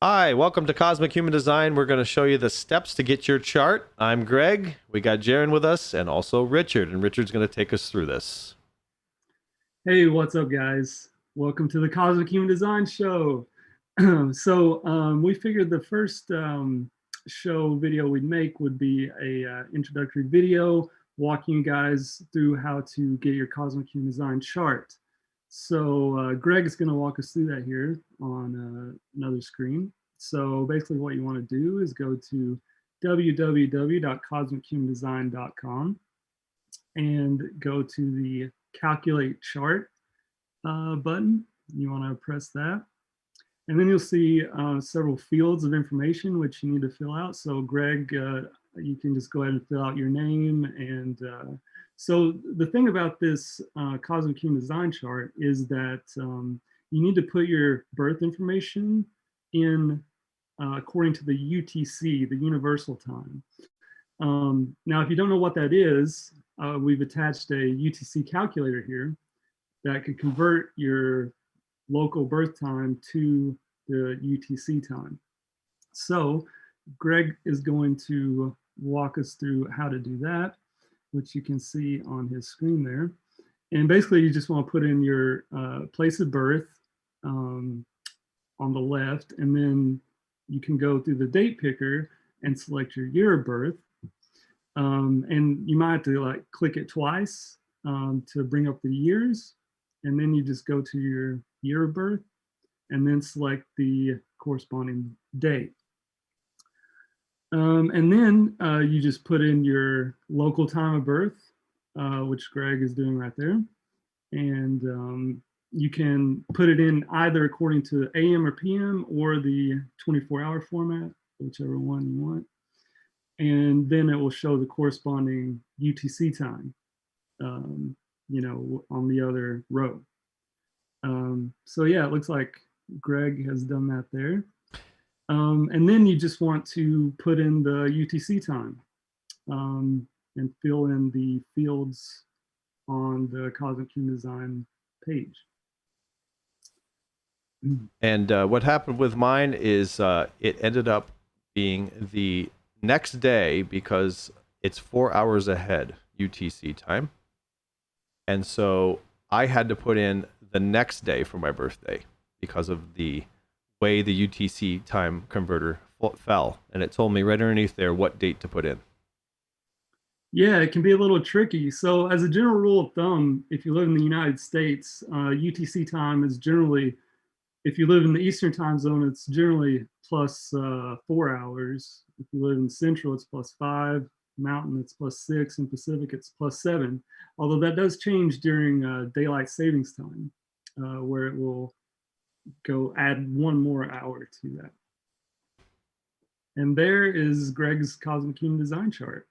Hi, welcome to Cosmic Human Design. We're going to show you the steps to get your chart. I'm Greg. We got Jaron with us and also Richard, and Richard's going to take us through this. Hey, what's up, guys? Welcome to the Cosmic Human Design Show. We figured the first show video we'd make would be a introductory video walking you guys through how to get your Cosmic Human Design chart. Greg is going to walk us through that here on another screen. So basically what you want to do is go to www.cosmichumandesign.com and go to the calculate chart button. You want to press that. And then you'll see several fields of information which you need to fill out. So Greg, you can just go ahead and fill out your name. And so the thing about this Cosmic Human Design chart is that you need to put your birth information in according to the UTC, the Universal Time. Now, if you don't know what that is, we've attached a UTC calculator here that could convert your local birth time to the UTC time. So Greg is going to walk us through how to do that, which you can see on his screen there. And basically, you just want to put in your place of birth um, on the left, and then you can go through the date picker and select your year of birth. And you might have to like click it twice to bring up the years, and then you just go to your year of birth and then select the corresponding date. And then you just put in your local time of birth, which Greg is doing right there. And you can put it in either according to AM or PM or the 24-hour format, whichever one you want. And then it will show the corresponding UTC time, on the other row. So yeah, it looks like Greg has done that there. And then you just want to put in the UTC time and fill in the fields on the Cosmic Human Design page. And what happened with mine is it ended up being the next day because it's 4 hours ahead UTC time. And so I had to put in the next day for my birthday because of the way the UTC time converter fell. And it told me right underneath there what date to put in. Yeah, it can be a little tricky. So, as a general rule of thumb, if you live in the United States, UTC time is generally, if you live in the Eastern time zone, it's generally plus 4 hours. If you live in Central, it's plus five. Mountain, it's plus six. And Pacific, it's plus seven. Although that does change during daylight savings time, where it will go add one more hour to that. And there is Greg's Cosmic Human Design chart.